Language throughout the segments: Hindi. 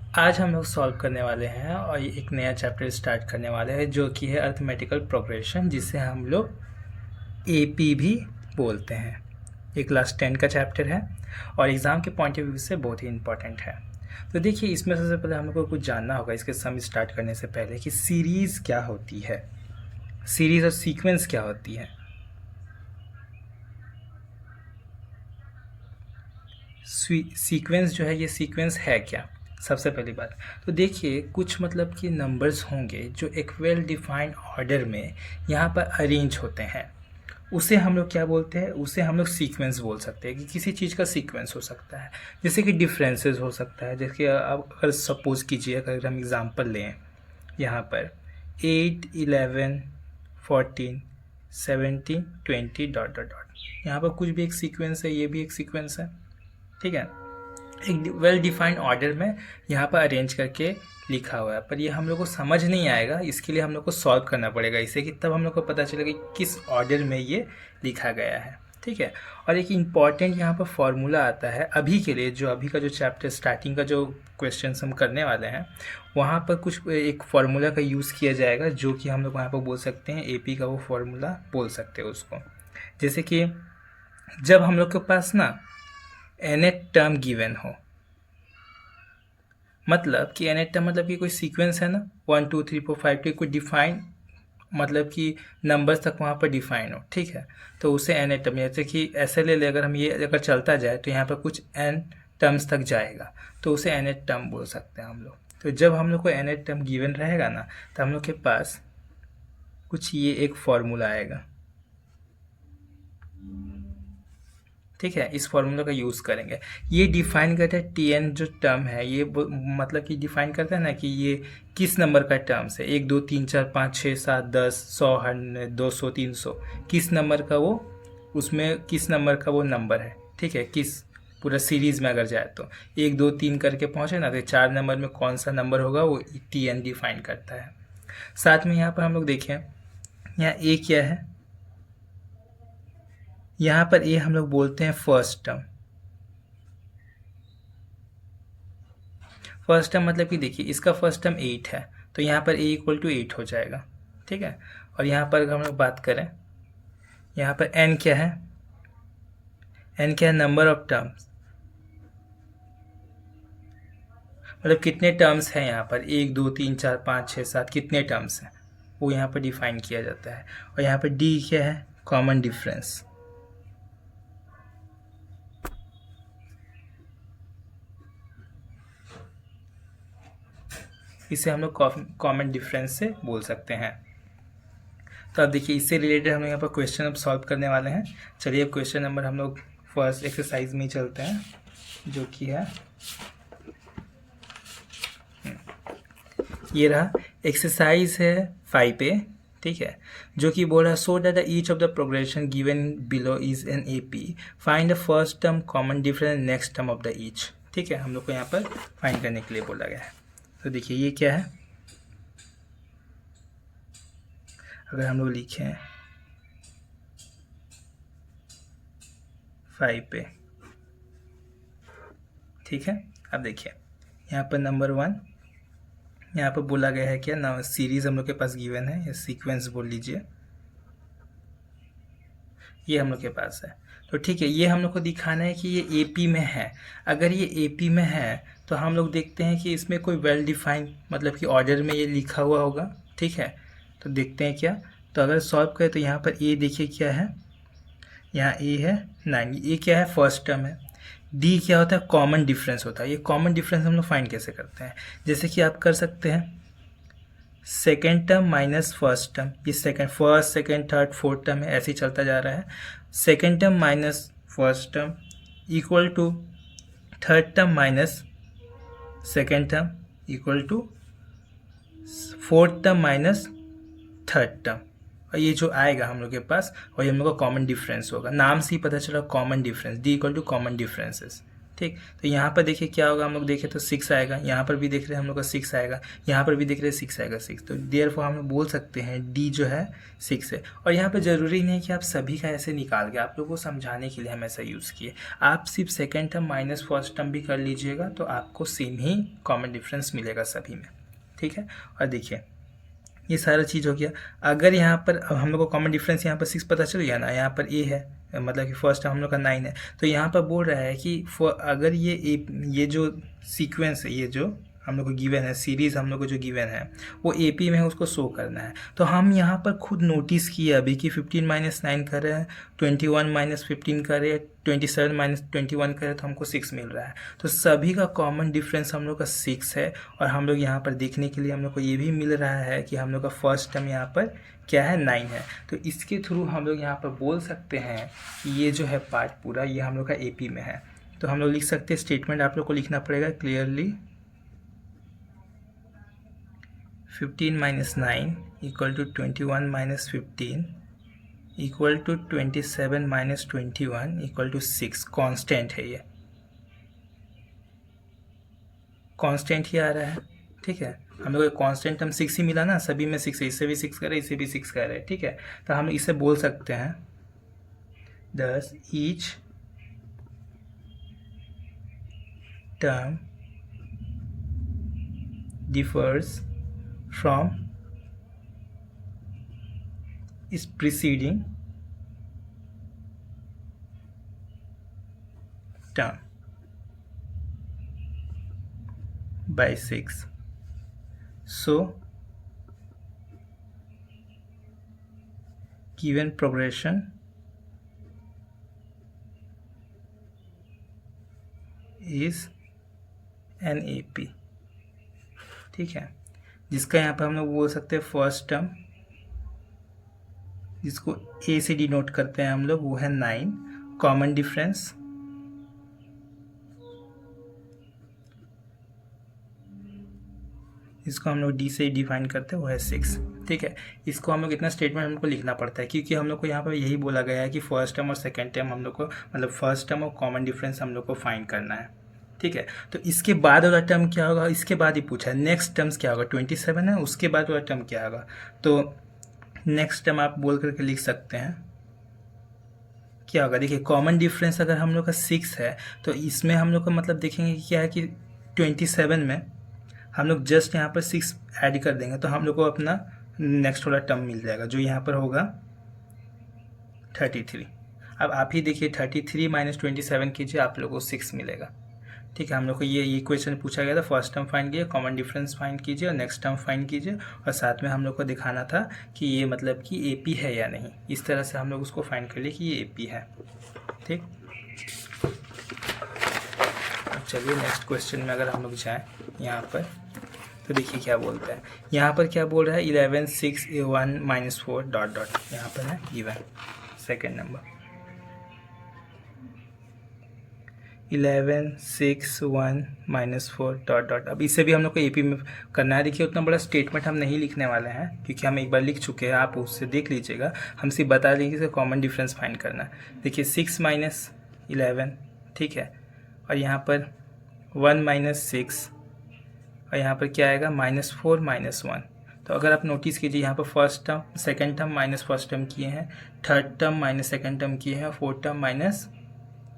आज हम लोग सॉल्व करने वाले हैं और ये एक नया चैप्टर स्टार्ट करने वाले हैं जो कि है अरिथमेटिकल प्रोग्रेशन, जिसे हम लोग एपी भी बोलते हैं। ये क्लास 10 का चैप्टर है और एग्ज़ाम के पॉइंट ऑफ व्यू से बहुत ही इंपॉर्टेंट है। तो देखिए, इसमें सबसे पहले हम लोग को कुछ जानना होगा इसके सम स्टार्ट करने से पहले कि सीरीज़ क्या होती है, सीरीज़ और सीक्वेंस क्या होती है। सीक्वेंस जो है, ये सीक्वेंस है क्या, सबसे पहली बात। तो देखिए, कुछ मतलब कि नंबर्स होंगे जो एक वेल डिफाइंड ऑर्डर में यहाँ पर अरेंज होते हैं, उसे हम लोग क्या बोलते हैं, उसे हम लोग सीक्वेंस बोल सकते हैं कि किसी चीज़ का सीक्वेंस हो सकता है। जैसे कि डिफरेंसेस हो सकता है, जैसे कि अब अगर सपोज़ कीजिए, अगर हम एग्ज़ाम्पल लें यहाँ पर 8, 11, 14, 17, 20 डॉट डॉट डॉट, यहाँ पर कुछ भी एक सीक्वेंस है, ये भी एक सीक्वेंस है। ठीक है, एक वेल डिफाइंड ऑर्डर में यहाँ पर अरेंज करके लिखा हुआ है, पर ये हम लोग को समझ नहीं आएगा, इसके लिए हम लोग को सॉल्व करना पड़ेगा इसे, कि तब हम लोग को पता चलेगा कि किस ऑर्डर में ये लिखा गया है। ठीक है, और एक इम्पॉर्टेंट यहाँ पर फॉर्मूला आता है अभी के लिए, जो अभी का जो चैप्टर स्टार्टिंग का जो क्वेश्चन हम करने वाले हैं, वहाँ पर कुछ एक फार्मूला का यूज़ किया जाएगा, जो कि हम लोग वहाँ पर बोल सकते हैं एपी का वो फार्मूला बोल सकते हैं उसको। जैसे कि जब हम लोग के पास ना nth टर्म गिवन हो, मतलब कि nth टर्म मतलब कि कोई सीक्वेंस है ना, 1 2 3 4 5 की कोई डिफाइन, मतलब कि नंबर्स तक वहाँ पर डिफाइन हो। ठीक है, तो उसे nth टर्म, जैसे कि ऐसे ले ले, अगर हम ये अगर चलता जाए तो यहाँ पर कुछ n टर्म्स तक जाएगा, तो उसे nth टर्म बोल सकते हैं हम लोग। तो जब हम लोग को nth टर्म गिवन रहेगा ना, तो हम लोग के पास कुछ ये एक फॉर्मूला आएगा। ठीक है, इस फॉर्मूला का यूज़ करेंगे। ये डिफाइन करता है टी जो टर्म है, ये मतलब कि डिफाइन करता है ना कि ये किस नंबर का टर्म्स है, 1 2 3 4 5 6 7 10 100 100 200 300, किस नंबर का वो, उसमें किस नंबर का वो नंबर है। ठीक है, किस पूरा सीरीज़ में अगर जाए तो 1 2 3 करके पहुँचे ना, तो 4 नंबर में कौन सा नंबर होगा, वो टी डिफाइन करता है। साथ में यहाँ पर हम लोग देखें, यहाँ ए क्या है, यहाँ पर ए हम लोग बोलते हैं फर्स्ट टर्म। फर्स्ट टर्म मतलब कि देखिए, इसका फर्स्ट टर्म 8 है, तो यहाँ पर a इक्वल टू 8 हो जाएगा। ठीक है, और यहाँ पर अगर हम लोग बात करें, यहाँ पर n क्या है, n क्या है, नंबर ऑफ टर्म्स, मतलब कितने टर्म्स हैं यहाँ पर, 1 2 3 4 5 6 7, कितने टर्म्स हैं वो यहाँ पर डिफाइन किया जाता है। और यहाँ पर d क्या है, कॉमन डिफरेंस। इसे हम लोग कॉमन डिफरेंस से बोल सकते हैं। तो अब देखिए, इससे रिलेटेड हम लोग यहाँ पर क्वेश्चन अब सॉल्व करने वाले हैं। चलिए, अब क्वेश्चन नंबर हम लोग फर्स्ट एक्सरसाइज में ही चलते हैं, जो कि है ये रहा, एक्सरसाइज है 5A। ठीक है, जो कि बोल रहा है so that each of the progression given below is an AP, find the first term common difference next term of the each. ठीक है, हम लोग को यहाँ पर फाइंड करने के लिए बोला गया है। तो देखिए, ये क्या है, अगर हम लोग लिखें 5A। ठीक है, अब देखिए यहाँ पर नंबर 1, यहाँ पर बोला गया है क्या ना, सीरीज़ हम लोग के पास गिवन है, या सीक्वेंस बोल लीजिए, ये हम लोग के पास है। तो ठीक है, ये हम लोग को दिखाना है कि ये एपी में है। अगर ये एपी में है तो हम लोग देखते हैं कि इसमें कोई वेल डिफाइंड, मतलब कि ऑर्डर में ये लिखा हुआ होगा। ठीक है, तो देखते हैं क्या, तो अगर सॉल्व करें तो यहाँ पर ए देखिए क्या है, यहाँ ए है 9, ये क्या है, फर्स्ट टर्म है। डी क्या होता है, कॉमन डिफरेंस होता है। ये कॉमन डिफरेंस हम लोग फाइंड कैसे करते हैं, जैसे कि आप कर सकते हैं second term minus first term, ये second, first second third fourth term है, ऐसे ही चलता जा रहा है। Second term minus first term equal to third term minus second term equal to fourth term minus third term. और ये जो आएगा हम लोग के पास, वही हम लोग का कॉमन डिफरेंस होगा। नाम से ही पता चला common difference, d equal to common differences. ठीक। तो यहाँ पर देखिए क्या होगा, हम लोग देखें तो 6 आएगा, यहाँ पर भी देख रहे हैं हम लोग का 6 आएगा, यहाँ पर भी देख रहे हैं 6 आएगा 6। तो देयरफॉर हम लोग बोल सकते हैं डी जो है 6 है। और यहाँ पर ज़रूरी नहीं है कि आप सभी का ऐसे निकाल के, आप लोगों को समझाने के लिए हम ऐसा यूज़ किए। आप सिर्फ second term minus first term भी कर लीजिएगा तो आपको सेम ही कॉमन डिफरेंस मिलेगा सभी में, ठीक है। और देखिए ये सारा चीज़ हो गया। अगर यहाँ पर हम लोग को कॉमन डिफरेंस यहाँ पर 6 पता चल गया ना, यहाँ पर ए है, मतलब कि फर्स्ट हम लोग का 9 है। तो यहाँ पर बोल रहा है कि अगर ये जो सीक्वेंस है, ये जो हम लोग को गिवन है, सीरीज़ हम लोग को जो गिवन है वो एपी में है, उसको शो करना है। तो हम यहाँ पर खुद नोटिस किए अभी कि 15 - 9 कर रहे हैं, 21 - 15 कर रहे हैं, 27 - 21 कर रहे हैं, तो हमको 6 मिल रहा है। तो सभी का कॉमन डिफरेंस हम लोग का 6 है। और हम लोग यहाँ पर देखने के लिए हम लोग को ये भी मिल रहा है कि हम लोग का फर्स्ट टर्म यहाँ पर क्या है, 9 है। तो इसके थ्रू हम लोग यहाँ पर बोल सकते हैं कि ये जो है पार्ट पूरा ये हम लोग का एपी में है। तो हम लोग लिख सकते हैं, स्टेटमेंट आप लोग को लिखना पड़ेगा clearly, 15 - 9 equal to 21 - 15 equal to 27 - 21 equal to 6। Constant है, ये कांस्टेंट ही आ रहा है, ठीक है। हम लोग को कांस्टेंट टर्म 6 ही मिला ना, सभी में 6 है, इससे भी 6 करे, इससे भी 6 करे, ठीक है। तो हम इसे बोल सकते हैं 10 each term differs from is preceding term by 6. So given progression is an AP, ठीक है। जिसका यहाँ पर हम लोग बोल सकते हैं फर्स्ट टर्म, जिसको ए से डिनोट करते हैं हम लोग, वो है 9। कॉमन डिफरेंस इसको हम लोग डी से डिफाइन करते हैं, वो है 6, ठीक है। इसको हम लोग इतना स्टेटमेंट हमको लिखना पड़ता है क्योंकि हम लोग को यहाँ पर यही बोला गया है कि फर्स्ट टर्म और सेकेंड टर्म हम लोग को, मतलब फर्स्ट टर्म और कॉमन डिफरेंस हम लोग को फाइंड करना है, ठीक है। तो इसके बाद वाला टर्म क्या होगा, इसके बाद ही पूछा है नेक्स्ट टर्म्स क्या होगा, 27 है, उसके बाद वाला टर्म क्या होगा। तो नेक्स्ट टर्म आप बोल करके लिख सकते हैं क्या होगा। देखिए कॉमन डिफरेंस अगर हम लोग का 6 है तो इसमें हम लोग का मतलब देखेंगे कि क्या है कि 27 में हम लोग जस्ट यहाँ पर 6 ऐड कर देंगे तो हम लोग को अपना नेक्स्ट वाला टर्म मिल जाएगा जो यहाँ पर होगा 33। अब आप ही देखिए 33 - 27 कीजिए, आप लोगों को 6 मिलेगा, ठीक है। हम लोग को ये क्वेश्चन पूछा गया था, फर्स्ट टर्म फाइंड कीजिए, कॉमन डिफरेंस फाइंड कीजिए और नेक्स्ट टर्म फाइंड कीजिए, और साथ में हम लोग को दिखाना था कि ये मतलब कि एपी है या नहीं। इस तरह से हम लोग उसको फाइंड कर लिए कि ये एपी है, ठीक। अब चलिए नेक्स्ट क्वेश्चन में अगर हम लोग जाएँ यहाँ पर तो देखिए क्या बोलता है। यहाँ पर क्या बोल रहा है 11 6 1 - 4 डॉट डॉट, यहाँ पर है given second number 11 6 1 - 4 dot dot. अब इसे भी हम लोग को एपी में करना है। देखिए उतना बड़ा स्टेटमेंट हम नहीं लिखने वाले हैं क्योंकि हम एक बार लिख चुके हैं, आप उससे देख लीजिएगा। हम सिर्फ बता देंगे कि कॉमन डिफरेंस फाइंड करना है। देखिए 6 - 11, ठीक है, और यहाँ पर 1 - 6 और यहाँ पर क्या आएगा -4 - 1। तो अगर आप नोटिस कीजिए यहाँ पर first term second term minus first term किए हैं, third term minus second term किए हैं, fourth term minus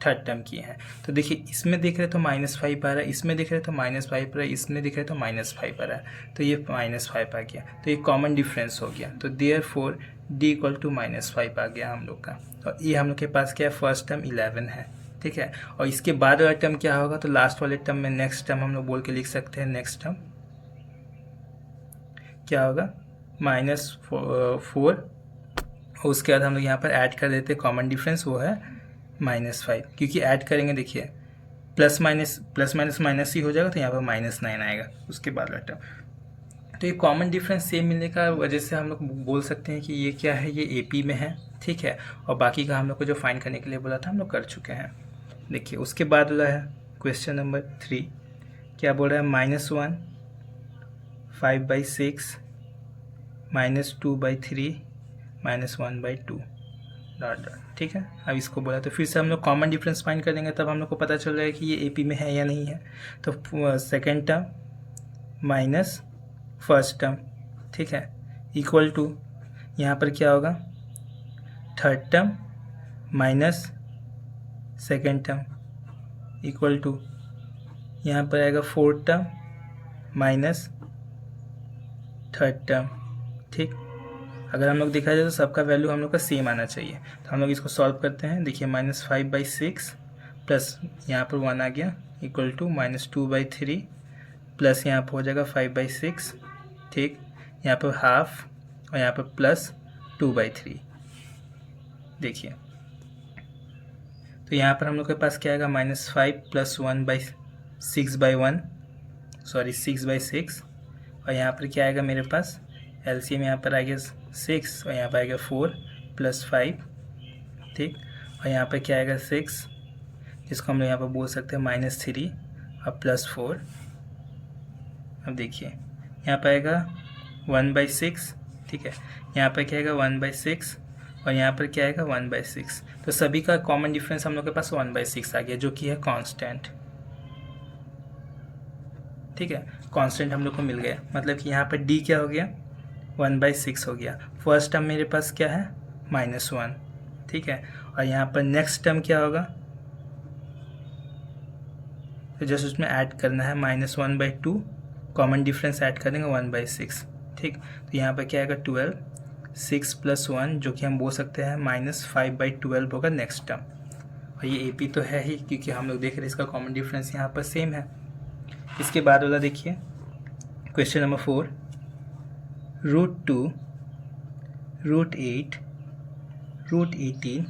third term किए हैं। तो देखिए इसमें देख रहे तो -5 आ रहा है, इसमें देख रहे तो -5 आ रहा है, इसमें देख रहे तो -5 आ रहा है, तो ये -5 आ गया, तो ये कॉमन डिफरेंस हो गया। तो देयरफॉर d = -5 आ गया हम लोग का। और ये हम लोग के पास क्या है, फर्स्ट टर्म 11 है, ठीक है। और इसके बाद वाला टर्म क्या होगा, तो लास्ट वाले टर्म में नेक्स्ट टर्म हम लोग बोल के लिख सकते हैं। नेक्स्ट टर्म क्या होगा -4, और उसके बाद हम लोग यहाँ पर ऐड कर देते हैं कॉमन डिफरेंस, वो है -5, क्योंकि ऐड करेंगे देखिए प्लस माइनस माइनस ही हो जाएगा, तो यहाँ पर -9 आएगा उसके बाद वाला टर्म। तो ये कॉमन डिफरेंस सेम मिलने का वजह से हम लोग बोल सकते हैं कि ये क्या है, ये एपी में है, ठीक है। और बाकी का हम लोग को जो फाइंड करने के लिए बोला था हम लोग कर चुके हैं। देखिए उसके बाद वाला है क्वेश्चन नंबर 3, क्या बोल रहा है -1 5/6 -2/3 -1/2 डॉट डॉट। ठीक है, अब इसको बोला तो फिर से हम लोग कॉमन डिफरेंस फाइंड कर लेंगे, तब हम लोग को पता चल जाएगा कि ये AP में है या नहीं है। तो second term minus first term, ठीक है, इक्वल टू यहाँ पर क्या होगा, third term minus second term equal to यहाँ पर आएगा fourth term minus third term. ठीक, अगर हम लोग देखा जाए तो सबका वैल्यू हम लोग का सेम आना चाहिए। तो हम लोग इसको सॉल्व करते हैं। देखिए -5/6 प्लस यहाँ पर 1 आ गया इक्वल टू -2/3 प्लस यहाँ पर हो जाएगा 5/6। ठीक, यहाँ पर हाफ और यहाँ पर प्लस 2/3। देखिए तो यहाँ पर हम लोग के पास क्या आएगा, -5 प्लस 6/6 और यहाँ पर क्या आएगा मेरे पास, LCM यहाँ पर आएगा 6 और यहाँ पर आएगा 4 प्लस 5। ठीक, और यहाँ पर क्या आएगा 6, जिसको हम लोग यहाँ पर बोल सकते हैं -3 और प्लस 4। अब देखिए यहाँ पर आएगा 1/6। ठीक है, यहाँ पर क्या आएगा 1/6 और यहाँ पर क्या आएगा 1/6। तो सभी का कॉमन डिफरेंस हम लोग के पास 1/6 आ गया, जो कि है कांस्टेंट। ठीक है, कांस्टेंट हम लोग को मिल गया, मतलब कि यहाँ पर D क्या हो गया, 1/6 हो गया। फर्स्ट टर्म मेरे पास क्या है, -1। ठीक है, और यहाँ पर नेक्स्ट टर्म क्या होगा, तो जस्ट उसमें ऐड करना है -1/2, कॉमन डिफरेंस ऐड कर देंगे 1/6। ठीक, तो यहाँ पर क्या आएगा 12, 6 प्लस 1 जो कि हम बोल सकते हैं -5/12 होगा नेक्स्ट टर्म। और ये AP तो है ही, क्योंकि हम लोग देख रहे हैं इसका कॉमन डिफरेंस यहाँ पर सेम है। इसके बाद वाला देखिए क्वेश्चन नंबर 4, √2, √8, √18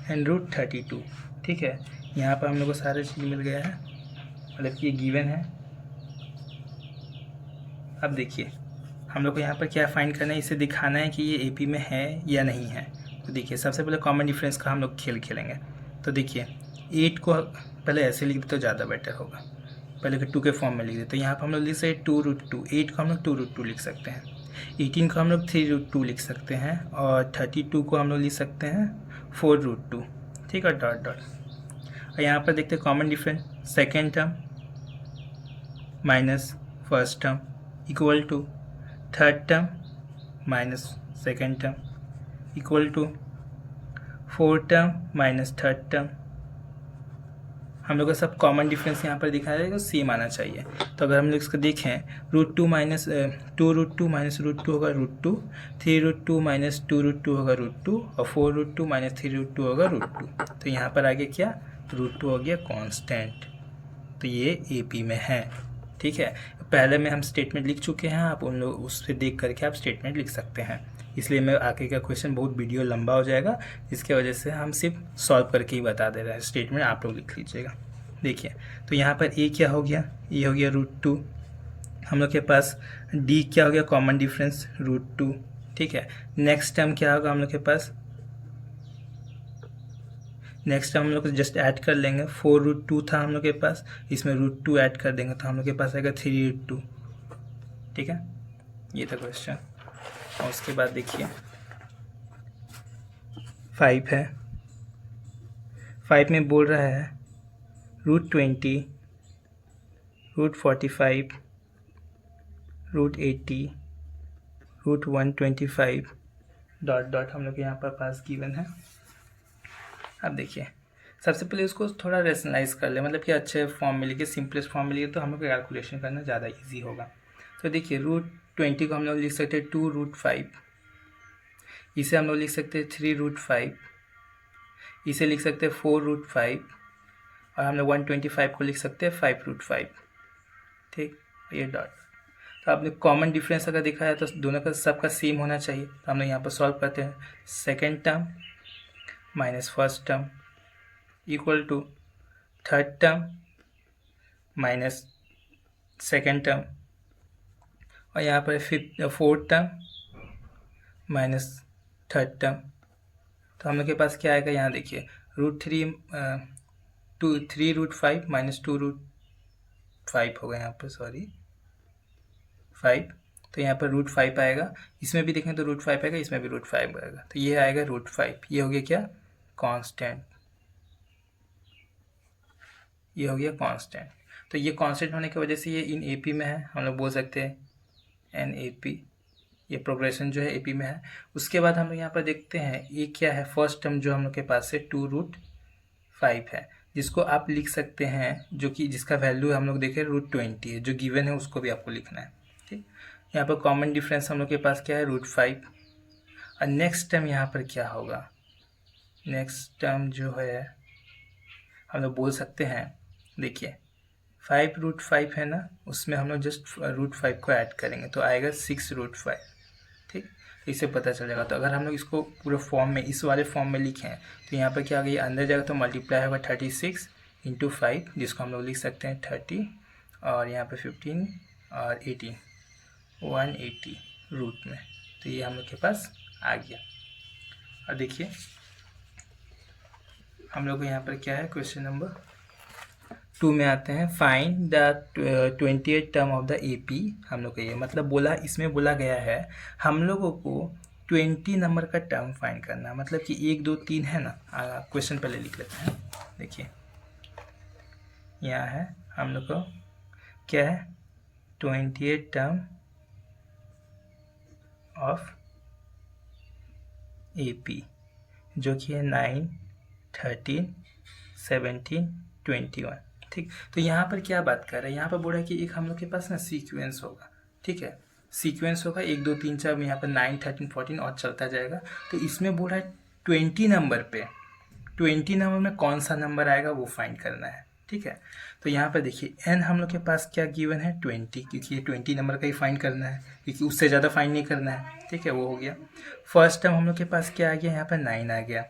एंड √32। ठीक है, यहाँ पर हम लोग को सारे चीज़ मिल गया है, मतलब कि ये गिवन है। अब देखिए हम लोग को यहाँ पर क्या फाइंड करना है, इसे दिखाना है कि ये AP में है या नहीं है। तो देखिए सबसे पहले कॉमन डिफरेंस का हम लोग खेलेंगे। तो देखिए 8 को पहले ऐसे लिख दे तो ज़्यादा बेटर होगा, पहले के 2 के फॉर्म में लिख दे। तो यहाँ पर हम लोग लिख सकते हैं 2√2, 8 को हम लोग 2√2 लिख सकते हैं, 18 को हम लोग 3√2 लिख सकते हैं और 32 को हम लोग लिख सकते हैं 4√2। ठीक है, डॉट डॉट। और यहाँ पर देखते हैं common difference, second term minus first term equal to third term minus second term equal to fourth term minus third term. हम लोग का सब कॉमन डिफरेंस यहाँ पर दिखाया जाएगा, सेम आना चाहिए। तो अगर हम लोग इसको देखें, √2 माइनस 2√2 माइनस √2 होगा √2, 3√2 माइनस 2√2 होगा √2 और 4√2 माइनस 3√2 होगा √2। तो यहाँ पर आगे क्या, √2 हो गया कांस्टेंट। तो ये AP में है। ठीक है, पहले में हम स्टेटमेंट लिख चुके हैं, आप उन लोग उस पर देख करके आप स्टेटमेंट लिख सकते हैं। इसलिए मैं आगे का क्वेश्चन बहुत वीडियो लंबा हो जाएगा, इसके वजह से हम सिर्फ सॉल्व करके ही बता दे रहे हैं, स्टेटमेंट आप लोग लिख लीजिएगा। देखिए तो यहाँ पर A क्या हो गया, ये हो गया √2। हम लोग के पास D क्या हो गया, कॉमन डिफरेंस √2। ठीक है, नेक्स्ट टर्म क्या होगा हम लोग के पास, नेक्स्ट हम लोग जस्ट ऐड कर लेंगे, 4√2 था हम लोग के पास, इसमें √2 ऐड कर देंगे तो हम लोग के पास आएगा 3√2। ठीक है, ये था क्वेश्चन। और उसके बाद देखिए 5 है, 5 में बोल रहा है √20, √45, √80, √125 डॉट डॉट हम लोग के यहाँ पर पास गिवन है। अब देखिए सबसे पहले उसको थोड़ा रेशनलाइज कर ले, मतलब कि अच्छे फॉर्म में लिखे, सिंपलेस्ट फॉर्म में लिखे तो हम लोग को कैलकुलेशन करना ज़्यादा इजी होगा। तो देखिए √20 को हम लोग लिख सकते हैं 2√5, इसे हम लोग लिख सकते हैं 3√5, इसे लिख सकते हैं 4√5 और हम लोग 125 को लिख सकते हैं 5√5। ठीक, ये डॉट। तो आपने कॉमन डिफरेंस अगर देखा है तो दोनों का सबका सेम होना चाहिए। तो हम लोग यहाँ पर सॉल्व करते हैं, second term minus first term equal to third term minus second term और यहाँ पर fourth term minus third term. तो हम लोग के पास क्या आएगा, यहाँ देखिए √3 माइनस 2√5 होगा यहाँ पर, सॉरी 5 तो यहाँ पर √5 आएगा, इसमें भी देखें तो √5 आएगा, इसमें भी √5 आएगा, तो ये आएगा √5। ये हो गया क्या, कांस्टेंट, ये हो गया कांस्टेंट। तो ये कांस्टेंट होने की वजह से ये इन AP में है, हम लोग बोल सकते हैं NAP, ये प्रोग्रेशन जो है AP में है। उसके बाद हम लोग यहाँ पर देखते हैं ये क्या है, फर्स्ट टर्म जो हम लोग के पास है 2√5 है, जिसको आप लिख सकते हैं, जो कि जिसका वैल्यू हम लोग देखें √20 है, जो गिवन है उसको भी आपको लिखना है। ठीक, यहाँ पर कॉमन डिफरेंस हम लोग के पास क्या है, √5। और नेक्स्ट टर्म यहाँ पर क्या होगा, नेक्स्ट टर्म जो है हम लोग बोल सकते हैं, देखिए 5√5 है ना, उसमें हम लोग जस्ट √5 को ऐड करेंगे तो आएगा 6√5। ठीक, तो इससे पता चल जाएगा। तो अगर हम लोग इसको पूरे फॉर्म में, इस वाले फॉर्म में लिखें तो यहाँ पर क्या आ गया, अंदर जाएगा तो मल्टीप्लाई होगा 36 × 5, जिसको हम लोग लिख सकते हैं 30, और यहाँ पर 15 और 18, 180 रूट में। तो ये हम लोग के पास आ गया। और देखिए हम लोग को यहाँ पर क्या है, क्वेश्चन नंबर 2 में आते हैं, find the 28 term of the AP। हम लोग को ये मतलब बोला, इसमें बोला गया है हम लोगों को 20 नंबर का टर्म फाइंड करना है, मतलब कि 1 2 3 है ना। क्वेश्चन पहले लिख लेते हैं, देखिए यहाँ है हम लोग को क्या है, 28 टर्म ऑफ AP, जो कि है 9, 13, 17, 21। ठीक, तो यहाँ पर क्या बात कर रहे हैं, यहाँ पर बोल रहा है कि एक हम लोग के पास ना सीक्वेंस होगा। ठीक है, सीक्वेंस होगा 1 2 3 4, यहाँ पर 9, 13, 14 और चलता जाएगा। तो इसमें बोल रहा है 20 नंबर पे, 20 नंबर में कौन सा नंबर आएगा वो फाइंड करना है। ठीक है, तो यहाँ पर देखिए n हम लोग के पास क्या गिवन है, 20, क्योंकि ये 20 नंबर का ही फाइंड करना है, क्योंकि उससे ज़्यादा फाइंड नहीं करना है। ठीक है, वो हो गया। फर्स्ट टर्म हम लोग के पास क्या आ गया, यहाँ पर 9 आ गया।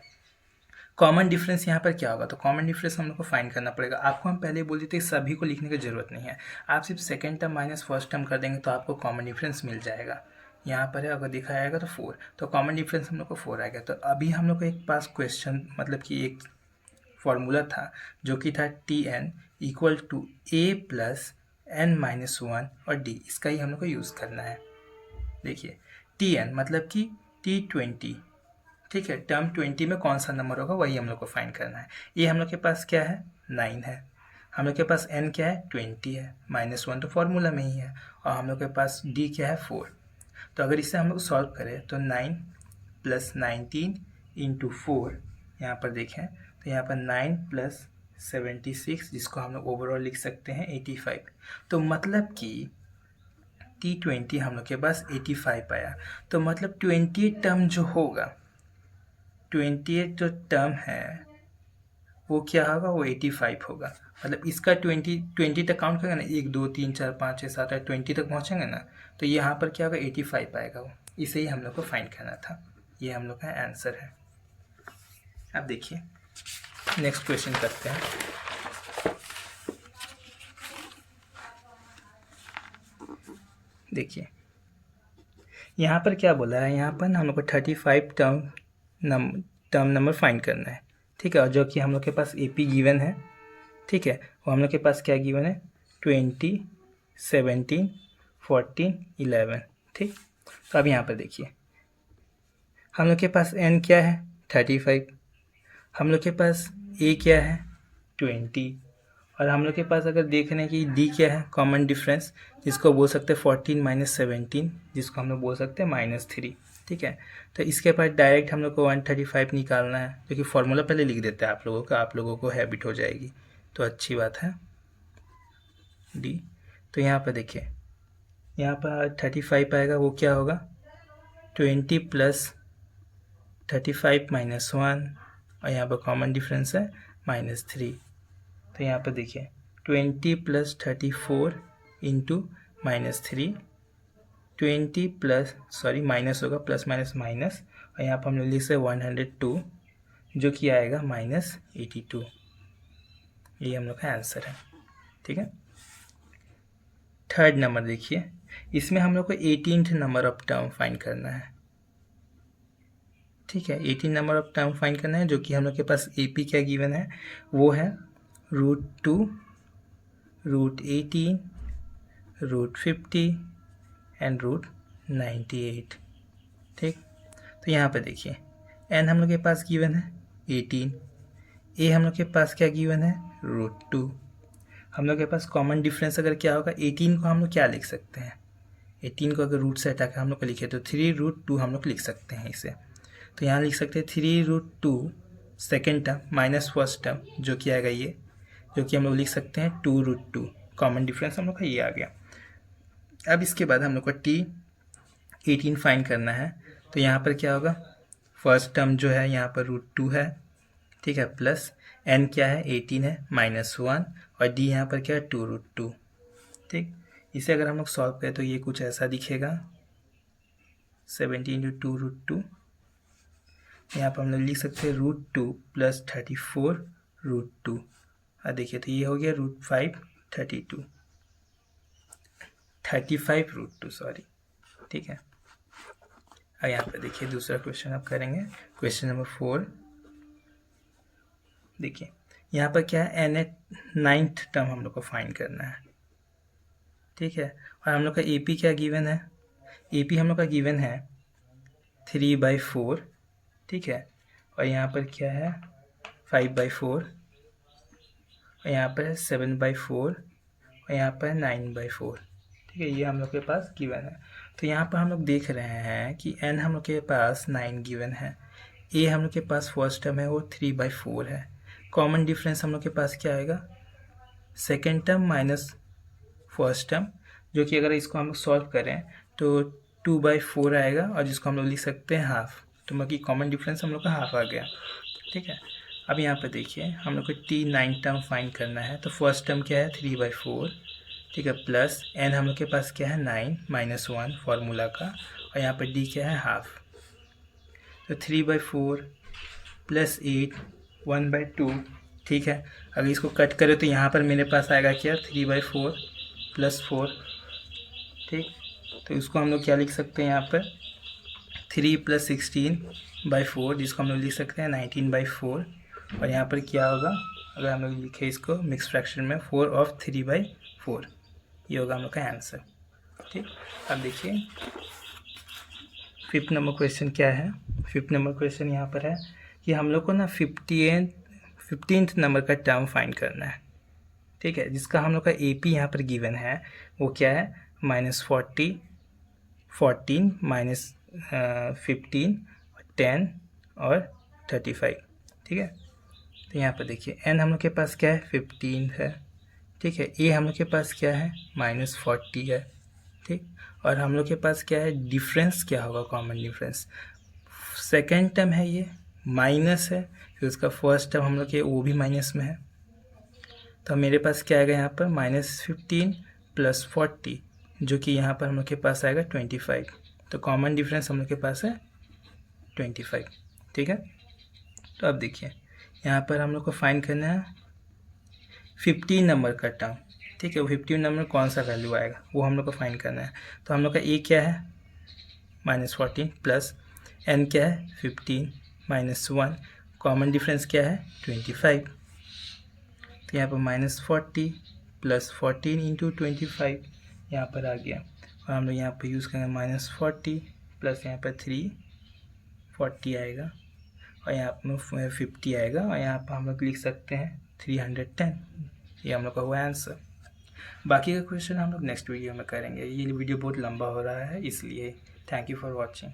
कॉमन डिफरेंस यहाँ पर क्या होगा, तो कॉमन डिफरेंस हम लोग को फाइंड करना पड़ेगा। आपको हम पहले बोल देते सभी को लिखने की ज़रूरत नहीं है, आप सिर्फ second term minus first term कर देंगे तो आपको कॉमन डिफरेंस मिल जाएगा। यहाँ पर है, अगर दिखाया जाएगा तो 4, तो कॉमन डिफरेंस हम लोग को 4 आएगा। तो अभी हम लोग के पास क्वेश्चन, मतलब कि एक फॉर्मूला था जो कि था Tn = A + n-1 और D, इसका ही हम लोग को यूज़ करना है। देखिए Tn मतलब कि T20। ठीक है, टर्म 20 में कौन सा नंबर होगा वही हम लोग को फाइंड करना है। ये हम लोग के पास क्या है, 9 है, हम लोग के पास n क्या है, 20 है, -1 तो फॉर्मूला में ही है, और हम लोग के पास d क्या है, 4। तो अगर इसे हम लोग सॉल्व करें तो 9 + 19 × 4, यहाँ पर देखें तो यहाँ पर 9 + 76, जिसको हम लोग ओवरऑल लिख सकते हैं 85। तो मतलब कि T20 हम लोग के पास 85 आया। तो मतलब 28 टर्म जो होगा, 28 जो टर्म है वो क्या होगा, वो 85 होगा। मतलब इसका 20 तक काउंट करेंगे ना, 1 2 3 4 5 6 7 8, 20 तक पहुँचेंगे ना, तो यहाँ पर क्या होगा, 85 आएगा। वो इसे ही हम लोग को फाइंड करना था, ये हम लोग का आंसर है। अब देखिए नेक्स्ट क्वेश्चन करते हैं। देखिए यहाँ पर क्या बोला है, यहाँ पर हम लोग को 35 टर्म नंबर फाइंड करना है। ठीक है, और जो कि हम लोग के पास AP गिवन है। ठीक है, वो हम लोग के पास क्या गिवन है, 20, 17, 14, 11। ठीक, तो अब यहाँ पर देखिए हम लोग के पास n क्या है, 35, हम लोग के पास A क्या है, 20, और हम लोग के पास अगर देख रहे हैं कि D क्या है, कॉमन डिफरेंस, जिसको बोल सकते हैं 14 - 17, जिसको हम लोग बोल सकते हैं -3। ठीक है, तो इसके बाद डायरेक्ट हम लोग को 135 निकालना है, जो कि फॉर्मूला पहले लिख देते हैं आप लोगों का, आप लोगों को हैबिट हो जाएगी, तो अच्छी बात है। D, तो यहाँ पर देखिए यहाँ पर 35 आएगा, वो क्या होगा, 20 + 35 - 1, और यहाँ पर कॉमन डिफरेंस है -3। तो यहाँ पर देखिए 20 + 34 × -3, 20 प्लस माइनस होगा, प्लस माइनस, और यहाँ पर हम लोग लिख सकते 102, जो कि आएगा -82। ये हम लोग का आंसर है। ठीक है, थर्ड नंबर देखिए, इसमें हम लोग को 18th number of term find करना है। ठीक है, 18 नंबर ऑफ टर्म फाइंड करना है, जो कि हम लोग के पास AP क्या गिवन है, वो है √2, √18, √50 एंड 98। ठीक, तो यहाँ पर देखिए n हम लोग के पास गिवन है 18, a हम लोग के पास क्या गिवन है √2। हम लोग के पास कॉमन डिफरेंस अगर क्या होगा 18 को हम लोग क्या लिख सकते हैं, 18 को अगर रूट से हटा कर हम लोग को लिखे तो 3√2 हम लोग लिख सकते हैं इसे। तो यहाँ लिख सकते हैं 3√2 second term minus first term जो कि आएगा ये, जो कि हम लोग लिख सकते हैं 2√2। कॉमन डिफरेंस हम लोग का ये आ गया। अब इसके बाद हम लोग को T18 फाइंड करना है। तो यहाँ पर क्या होगा, फर्स्ट टर्म जो है यहाँ पर √2 है, ठीक है, प्लस n क्या है 18 है -1 और d यहाँ पर क्या है 2√2। ठीक, इसे अगर हम लोग सॉल्व करें तो ये कुछ ऐसा दिखेगा 17 × 2√2। यहाँ पर हम लोग लिख सकते हैं √2 + 34√2 और देखिए तो ये हो गया √5 35√2 सॉरी। ठीक है, अब यहाँ पर देखिए दूसरा क्वेश्चन आप करेंगे, क्वेश्चन नंबर 4। देखिए यहाँ पर क्या है नाइन्थ टर्म हम लोग को फाइंड करना है। ठीक है, और हम लोग का AP क्या गिवन है, AP हम लोग का गिवन है 3/4। ठीक है, और यहाँ पर क्या है 5/4 और यहाँ पर है 7/4 और यहाँ पर है 9/4। ठीक है, ये हम लोग के पास गिवन है। तो यहाँ पर हम लोग देख रहे हैं कि n हम लोग के पास 9 गिवन है, a हम लोग के पास फर्स्ट टर्म है वो 3/4 है। कॉमन डिफरेंस हम लोग के पास क्या आएगा, second term minus first term, जो कि अगर इसको हम लोग सॉल्व करें तो 2/4 आएगा और जिसको हम लोग लिख सकते हैं हाफ। तो बाकी कॉमन डिफरेंस हम लोग का हाफ आ गया। ठीक है, अब यहाँ पर देखिए हम लोग को T9 टर्म फाइंड करना है। तो फर्स्ट टर्म क्या है 3/4, ठीक है, प्लस n हम लोग के पास क्या है 9 -1 फार्मूला का और यहाँ पर d क्या है हाफ। तो 3/4 + 8 1/2। ठीक है, अगर इसको कट करें तो यहाँ पर मेरे पास आएगा क्या 3/4 + 4। ठीक, तो इसको हम लोग क्या लिख सकते हैं यहाँ पर 3 + 16/4 जिसको हम लोग लिख सकते हैं 19/4 और यहाँ पर क्या होगा अगर हम लोग लिखे इसको मिक्स फ्रैक्शन में 4/3/4, ये होगा हम लोग का आंसर। ठीक, अब देखिए 5th नंबर क्वेश्चन क्या है। 5th नंबर क्वेश्चन यहाँ पर है कि हम लोग को ना 15th नंबर का टर्म फाइंड करना है। ठीक है, जिसका हम लोग का AP यहाँ पर गिवन है वो क्या है -40 14 -15 10 और 35। ठीक है, तो यहाँ पर देखिए n हम लोग के पास क्या है 15 है। ठीक है, a हम लोग के पास क्या है -40 है। ठीक, और हम लोग के पास क्या है डिफरेंस क्या होगा, कॉमन डिफरेंस सेकेंड टर्म है ये माइनस है, फिर उसका फर्स्ट टर्म हम लोग के वो भी माइनस में है। तो मेरे पास क्या आएगा यहाँ पर -15 + 40 जो कि यहाँ पर हम लोग के पास आएगा 25। तो कॉमन डिफरेंस हम लोग के पास है 25। ठीक है, तो अब देखिए यहाँ पर हम लोग को फाइंड करना है 15 नंबर का टर्म। ठीक है, वो 15 नंबर कौन सा वैल्यू आएगा वो हम लोग को फाइंड करना है। तो हम लोग का A क्या है -14 प्लस n क्या है 15 -1, कॉमन डिफरेंस क्या है 25। तो यहाँ पर -40 + 14 × 25 यहाँ पर आ गया और हम लोग यहाँ पर यूज़ करेंगे -40 प्लस यहाँ पर 340 आएगा और यहाँ पर 50 आएगा और यहाँ पर हम लोग लिख सकते हैं 310। ये हम लोग का हुआ आंसर। बाकी का क्वेश्चन हम लोग नेक्स्ट वीडियो में करेंगे। ये वीडियो बहुत लंबा हो रहा है इसलिए। Thank you for watching.